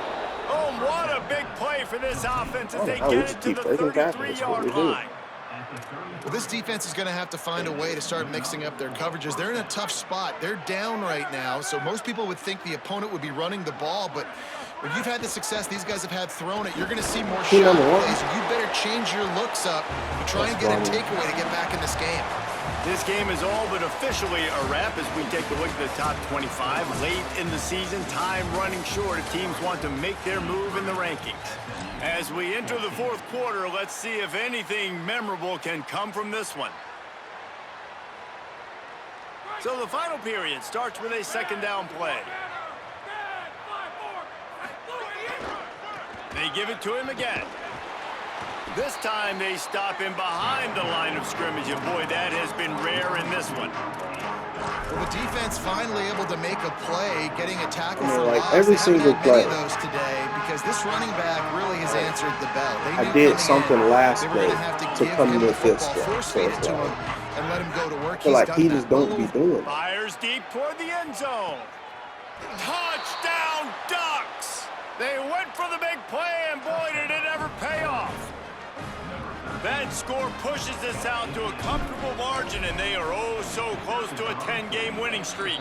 Oh, what a big play for this offense as they get it to the 33-yard line. Well, this defense is going to have to find a way to start mixing up their coverages. They're in a tough spot. They're down right now, so most people would think the opponent would be running the ball, but when you've had the success these guys have had throwing it, you're going to see more shot plays. You better change your looks up to try and get a takeaway to get back in this game. This game is all but officially a wrap as we take a look at the top 25. Late in the season, time running short as teams want to make their move in the rankings. As we enter the 4th quarter, let's see if anything memorable can come from this one. So the final period starts with a 2nd down play. They give it to him again. This time they stop him behind the line of scrimmage, and boy, that has been rare in this one. Well, the defense finally able to make a play, getting a tackle I mean, for like, loss. every They haven't single had play. many of those today because this running back really has answered the bell. They I knew did coming something in, last they were play gonna have to to give come him with the this football, stuff. force So feed it's it to like, him, and let him go to work. I feel like He's he done just that. don't be doing it. Fires deep toward the end zone. Touchdown, Ducks! They went for the big play, and boy, did it ever pay off. That score pushes us out to a comfortable margin, and they are oh so close to a 10-game winning streak.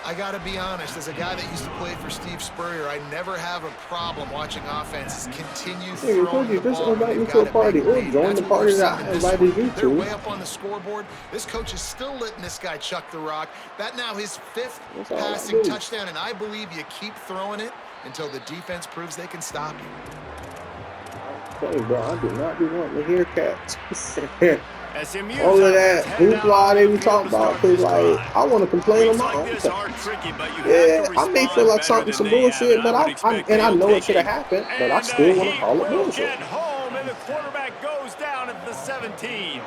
I got to be honest, as a guy that used to play for Steve Spurrier, I never have a problem watching offenses continue Hey, we told throwing you, the just ball. invite when me they've to a got party, big or lead. join That's the what we're party that seeing I this invited you week. They're to. way up on the scoreboard. This coach is still letting this guy chuck the rock. That now his 5th That's all I passing do. touchdown, and I believe you keep throwing it until the defense proves they can stop you. Hey, bro, I do not be wanting to hear cats. SMU's All of offense that headed hoopla out they on be the field talking to about, start cause this like drive. I want to complain on Weeks my like own this time. are tricky, but you Yeah, have to I may feel respond like better talking than some they have, and bullshit, but I would expect I they'll know it take should have it. happened, but I And still want to he call it will bullshit. get home, and the quarterback goes down at the 17.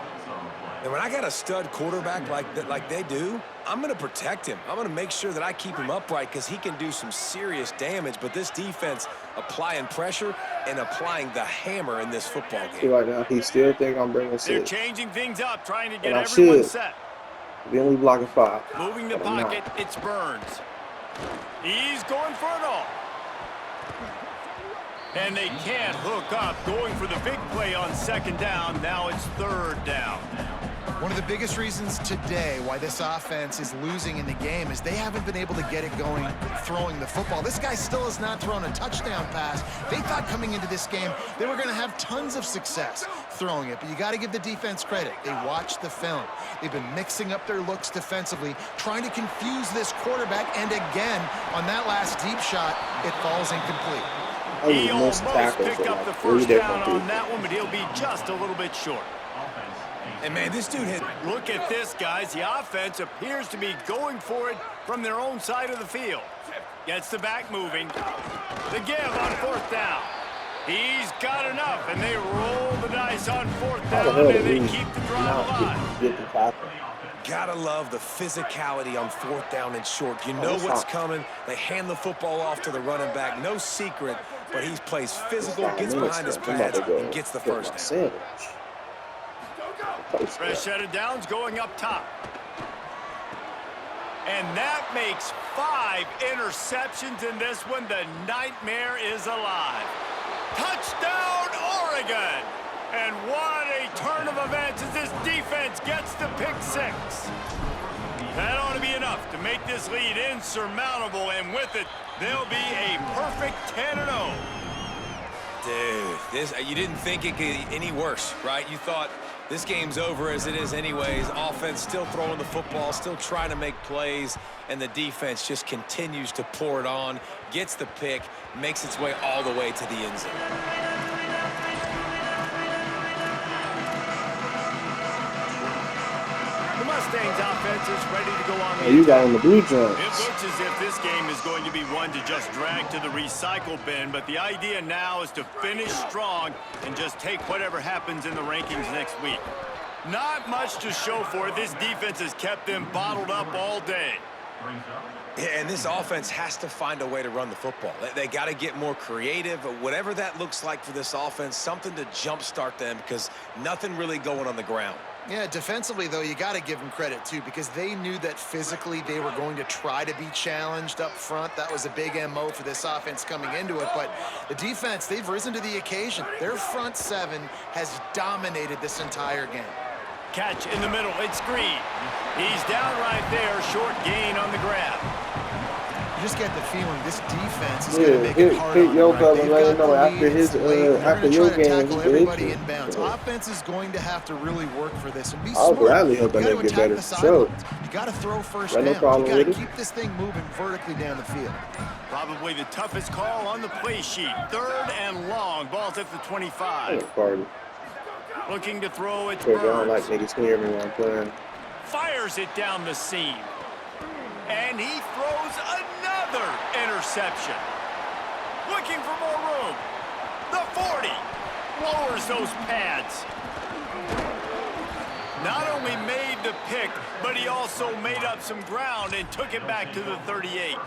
And when I got a stud quarterback like they do, I'm going to protect him. I'm going to make sure that I keep him upright because he can do some serious damage. But this defense applying pressure and applying the hammer in this football See game. right now, he still think I'm bringing They're 6, changing things up, trying to and get I everyone should. set. Then we blocking 5, Moving the but I'm pocket, not. it's Burns. He's going for it all. And they can't hook up, going for the big play on 2nd down. Now it's 3rd down. One of the biggest reasons today why this offense is losing in the game is they haven't been able to get it going throwing the football. This guy still has not thrown a touchdown pass. They thought coming into this game they were going to have tons of success throwing it, but you got to give the defense credit. They watched the film. They've been mixing up their looks defensively, trying to confuse this quarterback, and again, on that last deep shot, it falls incomplete. He almost picked up the 1st down on that one, but he'll be just a little bit short. And, man, this dude hit. Look at this, guys. The offense appears to be going for it from their own side of the field. Gets the back moving. The give on 4th down. He's got enough, and they roll the dice on 4th down, and they keep the drive alive. Gotta love the physicality on 4th down and short. You know what's coming. They hand the football off to the running back. No secret, but he plays physical, gets behind his pads, and gets the 1st down. Fresh set of downs going up top. And that makes 5 interceptions in this one. The nightmare is alive. Touchdown, Oregon! And what a turn of events as this defense gets the pick 6. That ought to be enough to make this lead insurmountable, and with it, they'll be a perfect 10-0. Dude, you didn't think it could get any worse, right? You thought this game's over as it is anyways. Offense still throwing the football, still trying to make plays, and the defense just continues to pour it on, gets the pick, makes its way all the way to the end zone. The Mustangs offense is ready to go on the You got on the blue joints. It looks as if this game is going to be one to just drag to the recycle bin, but the idea now is to finish strong and just take whatever happens in the rankings next week. Not much to show for it. This defense has kept them bottled up all day. Yeah, and this offense has to find a way to run the football. They got to get more creative, whatever that looks like for this offense, something to jumpstart them because nothing really going on the ground. Yeah, defensively, though, you got to give them credit, too, because they knew that physically they were going to try to be challenged up front. That was a big MO for this offense coming into it. But the defense, they've risen to the occasion. Their front 7 has dominated this entire game. Catch in the middle. It's Green. He's down right there. Short gain on the grab. You just get the feeling this defense is going to make it hard on your them, brother, right? let him know They've got the after lead, his it's late, and they're after gonna your try to game, tackle he everybody did. inbounds. Offense is going to have to really work for this and be I was smart. gladly You hoping got to they'd get attack better the for sure. sidelines. You got to throw first Got no down. problem You got to with it. keep this thing moving vertically down the field. Probably the toughest call on the play sheet. 3rd and long. Ball's at the 25. Party. Looking to throw, it's Because I don't like Burns. niggas hear me when I'm playing. Fires it down the seam. And he throws another interception. Looking for more room. The 40. Lowers those pads. Not only made the pick, but he also made up some ground and took it back to the 38.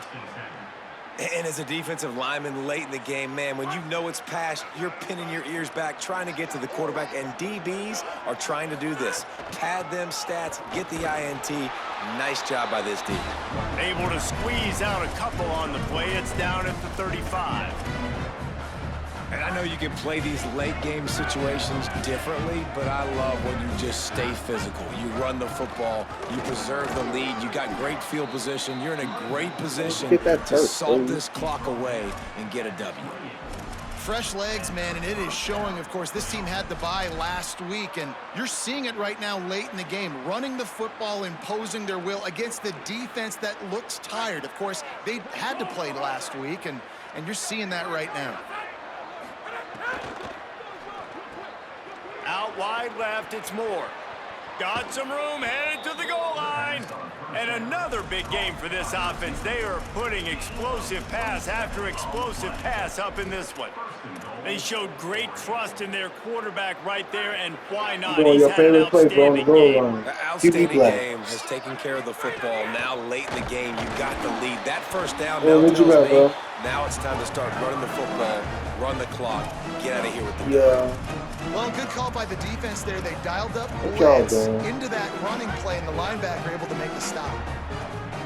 And as a defensive lineman late in the game, man, when you know it's past, you're pinning your ears back, trying to get to the quarterback, and DBs are trying to do this. Pad them stats, get the INT. Nice job by this D. Able to squeeze out a couple on the play. It's down at the 35. And I know you can play these late game situations differently, but I love when you just stay physical. You run the football, you preserve the lead, you got great field position, you're in a great position to salt this clock away and get a W. Fresh legs, man, and it is showing, of course, this team had the bye last week, and you're seeing it right now late in the game, running the football, imposing their will against the defense that looks tired. Of course, they had to play last week, and you're seeing that right now. wide left, it's Moore. Got some room, headed to the goal line. And another big game for this offense. They are putting explosive pass after explosive pass up in this one. They showed great trust in their quarterback right there, and why not? He's your had an favorite play, bro, on the outstanding goal game. line. The outstanding game has taken care of the football. Now, late in the game, you got the lead. That first down now tells me now it's time to start running the football, run the clock, get out of here with the Well, good call by the defense there. They dialed up blitz into that running play, and the linebacker able to make the stop.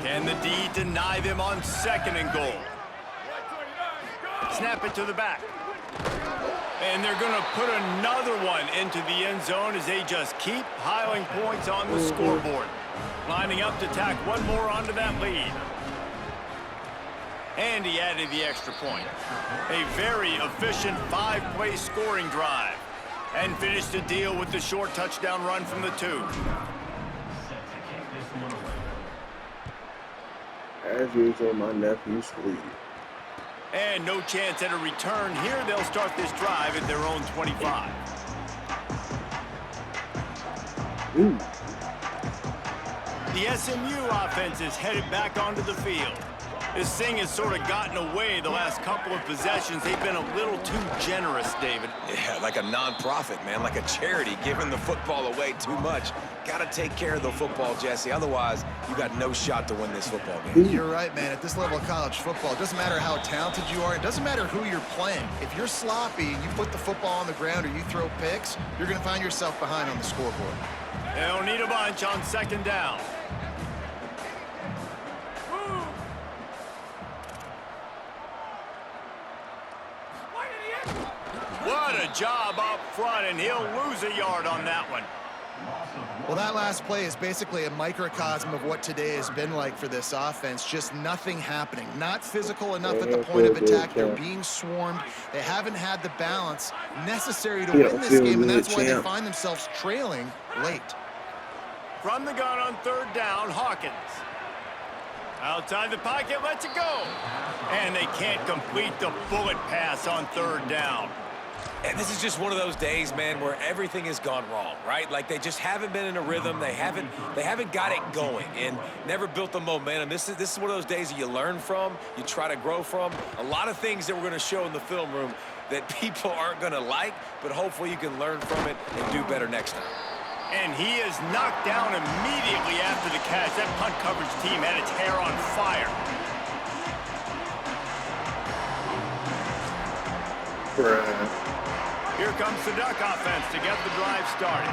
Can the D deny them on 2nd and goal? Snap it to the back. And they're going to put another one into the end zone as they just keep piling points on the scoreboard. Lining up to tack one more onto that lead. And he added the extra point. A very efficient 5-play scoring drive. And finished the deal with the short touchdown run from the 2. As usual, my nephew's sleep. And no chance at a return here. They'll start this drive at their own 25. The SMU offense is headed back onto the field. This thing has sort of gotten away the last couple of possessions. They've been a little too generous, David. Yeah, like a non-profit, man, like a charity, giving the football away too much. Got to take care of the football, Jesse. Otherwise, you got no shot to win this football game. You're right, man. At this level of college football, it doesn't matter how talented you are. It doesn't matter who you're playing. If you're sloppy and you put the football on the ground or you throw picks, you're going to find yourself behind on the scoreboard. They'll need a bunch on 2nd down. What a job up front, and he'll lose a yard on that one. Well, that last play is basically a microcosm of what today has been like for this offense. Just nothing happening. Not physical enough at the point of attack. They're being swarmed. They haven't had the balance necessary to win this game, and that's why they find themselves trailing late. From the gun on 3rd down, Hawkins. Outside the pocket, lets it go. And they can't complete the bullet pass on 3rd down. And this is just one of those days, man, where everything has gone wrong, right? Like they just haven't been in a rhythm. They haven't got it going and never built the momentum. This is one of those days that you learn from, you try to grow from. A lot of things that we're going to show in the film room that people aren't going to like, but hopefully you can learn from it and do better next time. And he is knocked down immediately after the catch. That punt coverage team had its hair on fire. Here comes the Duck offense to get the drive started.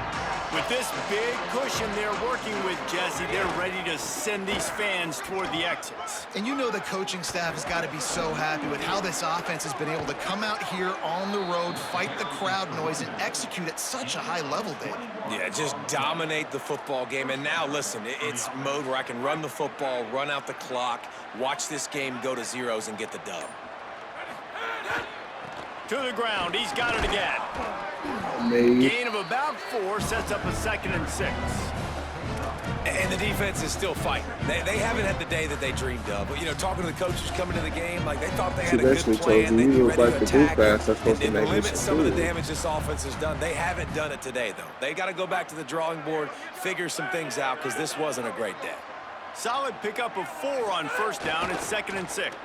With this big cushion they're working with, Jesse, they're ready to send these fans toward the exits. And you know the coaching staff has got to be so happy with how this offense has been able to come out here on the road, fight the crowd noise, and execute at such a high level, David. Yeah, just dominate the football game. And now, listen, it's mode where I can run the football, run out the clock, watch this game go to zeros and get the dub. To the ground, he's got it again. Gain of about 4 sets up a 2nd and 6. And the defense is still fighting. They haven't had the day that they dreamed of. But, you know, talking to the coaches coming to the game, like they thought they had a good plan. They'd be ready to attack and limit some of the damage this offense has done. They haven't done it today, though. They got to go back to the drawing board, figure some things out, because this wasn't a great day. Solid pickup of 4 on 1st down. It's 2nd and 6.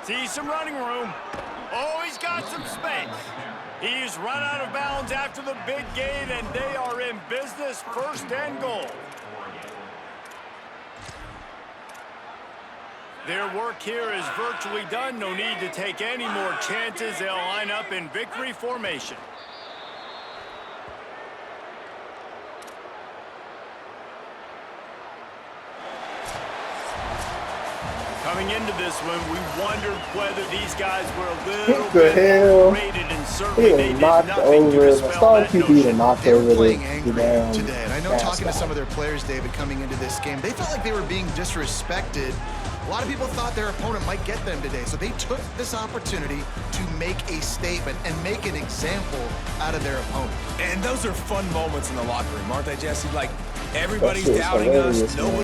See some running room. Oh, he's got some space. He's run out of bounds after the big gain, and they are in business, 1st and goal. Their work here is virtually done. No need to take any more chances. They'll line up in victory formation. Coming into this one, we wondered whether these guys were a little bit overrated, and certainly they did nothing to dispel that notion. They were playing angry today, and I know talking to some of their players, David, coming into this game, they felt like they were being disrespected. A lot of people thought their opponent might get them today, so they took this opportunity to make a statement and make an example out of their opponent. And those are fun moments in the locker room, aren't they, Jesse? Like, everybody's doubting us. Nobody